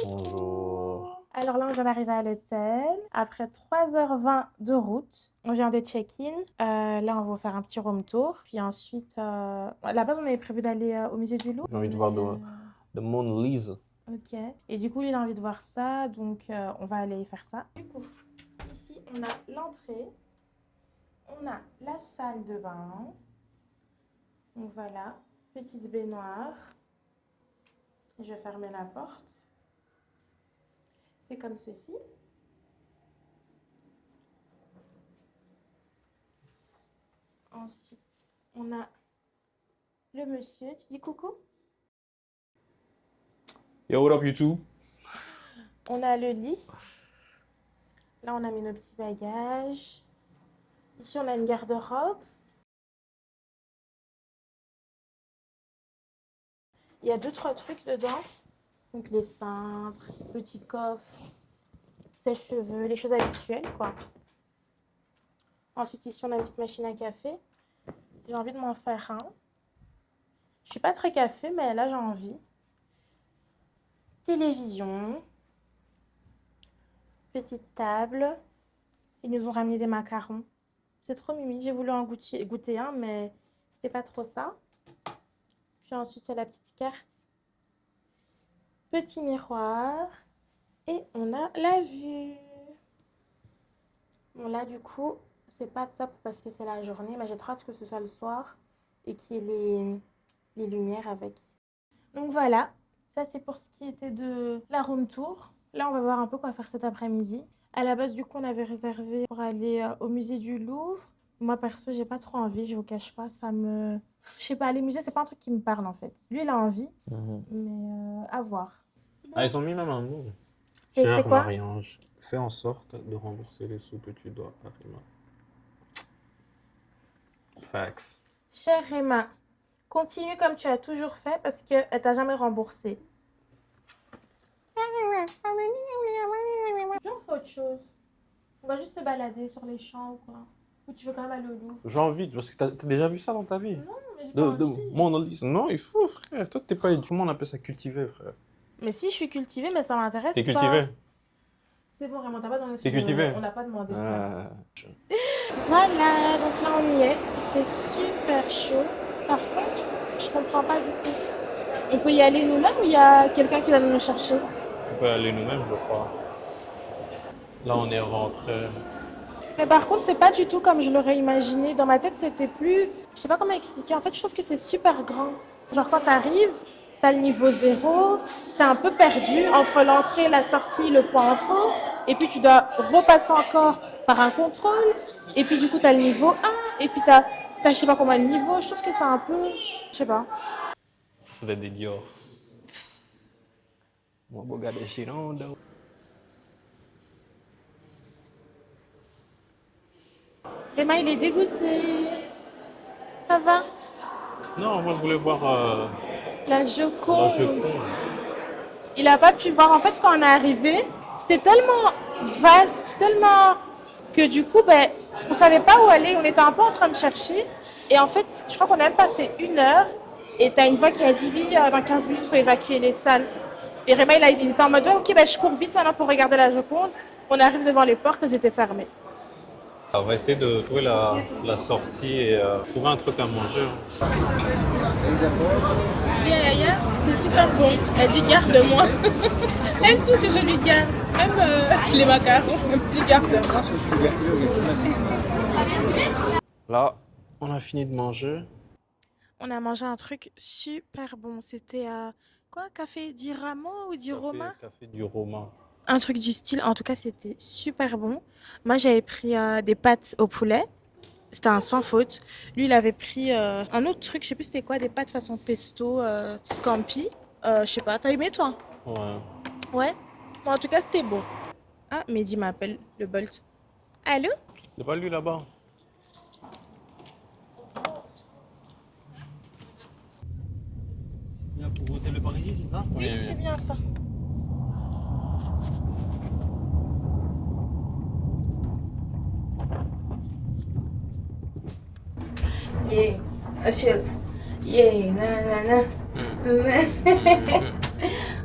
Bonjour. Alors là, on vient d'arriver à l'hôtel. Après 3h20 de route, on vient de check-in. Là, on va faire un petit room tour. Puis ensuite, à la base, on avait prévu d'aller au musée du Louvre. J'ai envie de voir de Mona Lisa. Ok. Et du coup, il a envie de voir ça, donc on va aller faire ça. Du coup, ici, on a l'entrée. On a la salle de bain. Donc voilà, petite baignoire. Je vais fermer la porte. C'est comme ceci. Ensuite, on a le monsieur. Tu dis coucou? Yo, what up YouTube? On a le lit. Là, on a mis nos petits bagages. Ici, on a une garde-robe. Il y a 2-3 trucs dedans. Donc, les cintres, petit coffre, sèche-cheveux, les choses habituelles, quoi. Ensuite, ici, on a une petite machine à café. J'ai envie de m'en faire un. Je suis pas très café, mais là, j'ai envie. Télévision. Petite table. Ils nous ont ramené des macarons. C'est trop mimi. J'ai voulu en goûter un, mais c'était pas trop ça. Puis ensuite, il y a la petite carte. Petit miroir. Et on a la vue. Bon, là, du coup, c'est pas top parce que c'est la journée, mais j'ai trop hâte que ce soit le soir et qu'il y ait les lumières avec. Donc voilà, ça c'est pour ce qui était de la room tour. Là, on va voir un peu quoi faire cet après-midi. À la base, du coup, on avait réservé pour aller au musée du Louvre. Moi, perso, j'ai pas trop envie, je vous cache pas. Je sais pas, les musées, c'est pas un truc qui me parle en fait. Lui, il a envie, mais à voir. Ah, ils ont mis même un mot. C'est écrit Cher quoi? Marie-Ange, fais en sorte de rembourser les sous que tu dois à Rima. Fax. Chère Emma, continue comme tu as toujours fait parce qu'elle t'a jamais remboursé. Viens, on fait autre chose. On va juste se balader sur les champs ou quoi. Ou tu veux quand même aller au Louvre? J'ai envie, parce que t'as déjà vu ça dans ta vie? Non, mais j'ai pas envie. Mona Lisa. Non, il faut, frère. Toi, t'es pas. Tout le monde appelle ça cultivé, frère. Mais si, je suis cultivée, mais ça m'intéresse T'es pas. cultivé? C'est bon, Raymond, t'as pas demandé. T'es cultivé? On n'a pas demandé ça. Ah. Voilà, donc là on y est. Il fait super chaud. Par contre, je comprends pas du coup. On peut y aller nous-mêmes ou il y a quelqu'un qui va nous chercher? On peut aller nous-mêmes, je crois. Là, on est rentré. Mais par contre, c'est pas du tout comme je l'aurais imaginé. Dans ma tête, c'était plus. Je sais pas comment expliquer. En fait, je trouve que c'est super grand. Genre, quand t'arrives, t'as le niveau 0, t'es un peu perdu entre l'entrée, la sortie, le point info. Et puis, tu dois repasser encore par un contrôle. Et puis, du coup, t'as le niveau 1. Et puis, t'as je sais pas combien de niveaux. Je trouve que c'est un peu. Je sais pas. Ça doit être des Dior. Mon beau gars de Gironde. Emma, il est dégoûté. Ça va? Non, moi, je voulais voir La la Joconde. Joconde. Il a pas pu voir. En fait, quand on est arrivé, c'était tellement vaste, tellement que du coup, ben, on savait pas où aller. On était un peu en train de chercher. Et en fait, je crois qu'on n'a même pas fait 1 heure. Et t'as une voix qui a dit oui, dans 15 minutes, il faut évacuer les salles. Et Réma, il était en mode ouais, ok, ben, je cours vite maintenant pour regarder la Joconde. On arrive devant les portes, elles étaient fermées. On va essayer de trouver la sortie et trouver un truc à manger. Viens ailleurs, c'est super bon. Elle dit garde-moi. Elle tout que je lui garde. Même les macarons, elle me dit garde-moi. Là, on a fini de manger. On a mangé un truc super bon. C'était quoi? Café di Ramo ou di Roma? Café du Romain. Un truc du style. En tout cas, c'était super bon. Moi, j'avais pris des pâtes au poulet. C'était un sans faute. Lui, il avait pris un autre truc. Je sais plus c'était quoi. Des pâtes façon pesto, scampi. Je sais pas. T'as aimé, toi? Ouais. Ouais. Mais en tout cas, c'était bon. Ah, Mehdi m'appelle, le Bolt. Allô? C'est pas lui là-bas. C'est bien pour Hôtel Le Parisien, c'est ça? Oui, c'est bien ça. Yeah, Achille. Yeah, nanana.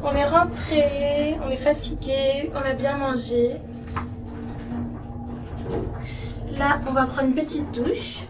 On est rentré, on est fatigué, on a bien mangé. Là, on va prendre une petite douche.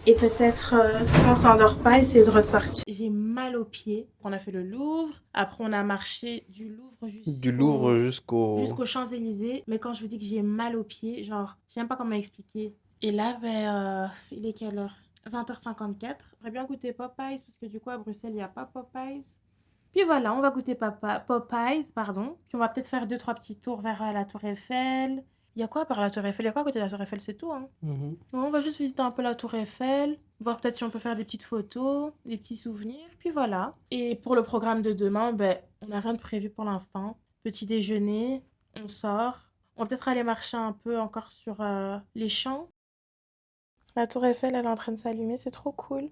Et peut-être, si on s'endort pas, essayer de ressortir. J'ai mal aux pieds. On a fait le Louvre. Après, on a marché du Louvre jusqu'aux Champs-Élysées. Mais quand je vous dis que j'ai mal aux pieds, genre, je sais même pas comment expliquer. Et là, il est quelle heure? 20h54. J'aurais bien goûté Popeyes parce que du coup, à Bruxelles, il n'y a pas Popeyes. Puis voilà, on va goûter Popeyes, pardon. Puis on va peut-être faire 2-3 petits tours vers la Tour Eiffel. Il y a quoi par la Tour Eiffel? Il y a quoi à côté de la Tour Eiffel? C'est tout, hein. Ouais, on va juste visiter un peu la Tour Eiffel, voir peut-être si on peut faire des petites photos, des petits souvenirs, puis voilà. Et pour le programme de demain, on n'a rien de prévu pour l'instant. Petit déjeuner, on sort. On va peut-être aller marcher un peu encore sur les champs. La Tour Eiffel, elle est en train de s'allumer, c'est trop cool.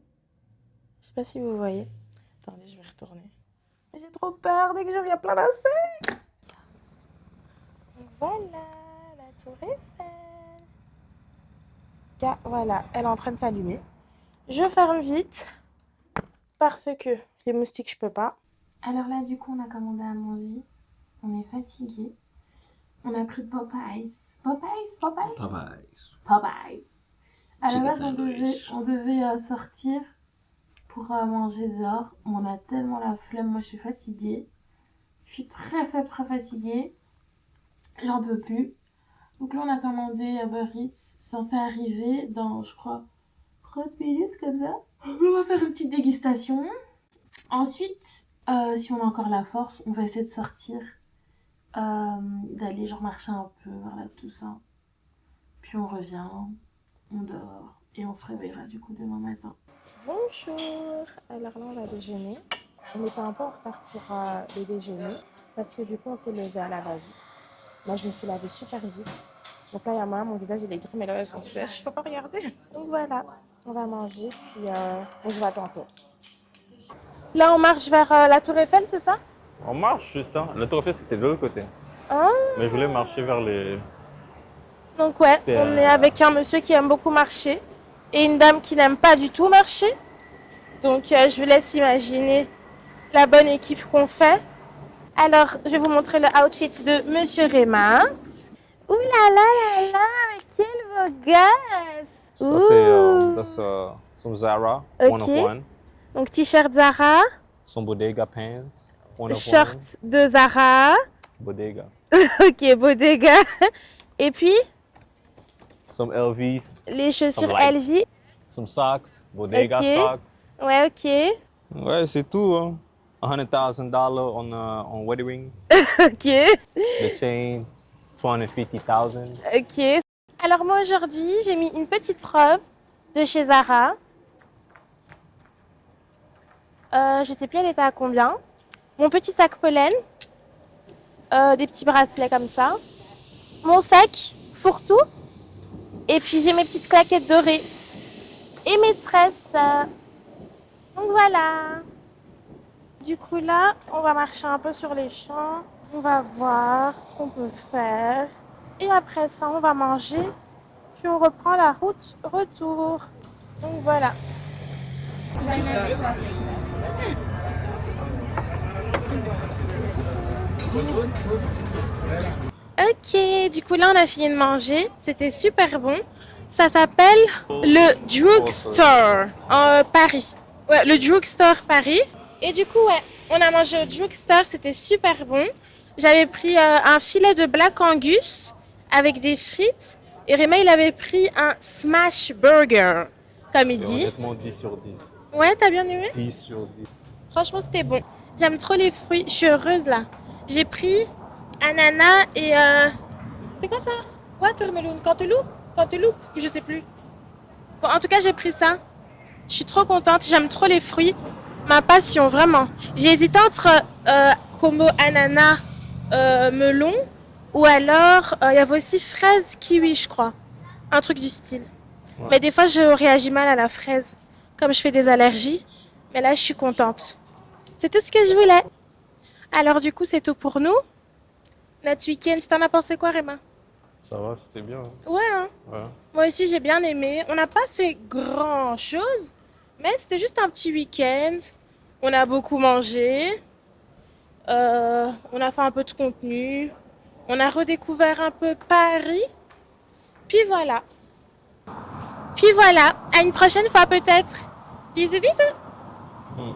Je sais pas si vous voyez. Attendez, je vais retourner. J'ai trop peur dès que je viens plein d'insectes. Donc voilà, la Tour Eiffel. Voilà, elle est en train de s'allumer. Je ferme vite parce que les moustiques, je peux pas. Alors là, du coup, on a commandé à manger. On est fatigué. On a pris Popeyes. Popeyes. À la base, on devait sortir pour manger dehors. On a tellement la flemme. Moi, je suis fatiguée. Je suis très fatiguée. J'en peux plus. Donc là, on a commandé Uber Eats. C'est censé arriver dans, je crois, 30 minutes comme ça. On va faire une petite dégustation. Ensuite, si on a encore la force, on va essayer de sortir. D'aller genre marcher un peu vers la Toussaint. Puis on revient, on dort et on se réveillera du coup demain matin. Bonjour. Alors là, on va déjeuner. On était un peu en retard pour le déjeuner parce que du coup, on s'est levé à la va-vite. Moi, je me suis lavée super vite. Donc là, il y a moi, mon visage il est gris, mais là, elles sont sèches. Je peux pas regarder. Donc voilà, on va manger, puis on se voit tantôt. Là, on marche vers la Tour Eiffel, c'est ça? On marche juste, hein. La Tour Eiffel, c'était de l'autre côté. Ah. Mais je voulais marcher vers les... Donc ouais, on est avec un monsieur qui aime beaucoup marcher et une dame qui n'aime pas du tout marcher. Donc je vous laisse imaginer la bonne équipe qu'on fait. Alors, je vais vous montrer le outfit de Monsieur Réma. Ouh là là là là, mais quel beau gosse! Ça, c'est son Zara, Ok. one of one. Donc t-shirt Zara, Son Bodega pants, one of short de Zara. one. Bodega. Ok, Bodega. Et puis, Some LVs. les chaussures Some light. LV. Some socks, Bodega Ok. socks. Ouais, ok. Ouais, c'est tout, hein. $100,000 on wedding ring. Ok. The chain, 250,000. Ok. Alors moi aujourd'hui, j'ai mis une petite robe de chez Zara. Je sais plus elle était à combien. Mon petit sac pollen. Des petits bracelets comme ça. Mon sac fourre-tout. Et puis j'ai mes petites claquettes dorées. Et mes tresses. Donc voilà. Du coup là, on va marcher un peu sur les champs. On va voir ce qu'on peut faire. Et après ça, on va manger. Puis on reprend la route retour. Donc voilà. Ok, du coup là on a fini de manger. C'était super bon. Ça s'appelle le Drugstore Paris. Ouais, le Drugstore Paris. Et du coup, ouais, on a mangé au Drugstore, c'était super bon. J'avais pris un filet de Black Angus avec des frites. Et Réma, il avait pris un smash burger, comme il dit. Honnêtement, 10 sur 10. Ouais, t'as bien aimé? 10 sur 10. Franchement, c'était bon. J'aime trop les fruits. Je suis heureuse là. J'ai pris ananas et... C'est quoi ça? Watermelon. Cantaloupe? Je sais plus. Bon, en tout cas, j'ai pris ça. Je suis trop contente. J'aime trop les fruits. Ma passion, vraiment. J'ai hésité entre combo ananas, melon, ou alors il y avait aussi fraise kiwi, je crois. Un truc du style. Ouais. Mais des fois, je réagis mal à la fraise, comme je fais des allergies. Mais là, je suis contente. C'est tout ce que je voulais. Alors du coup, c'est tout pour nous. Notre week-end, t'en as pensé quoi, Réma? Ça va, c'était bien. Hein? Ouais, hein? Ouais. Moi aussi, j'ai bien aimé. On n'a pas fait grand-chose. Mais c'était juste un petit week-end. On a beaucoup mangé. On a fait un peu de contenu. On a redécouvert un peu Paris. Puis voilà. À une prochaine fois peut-être. Bisous, bisous.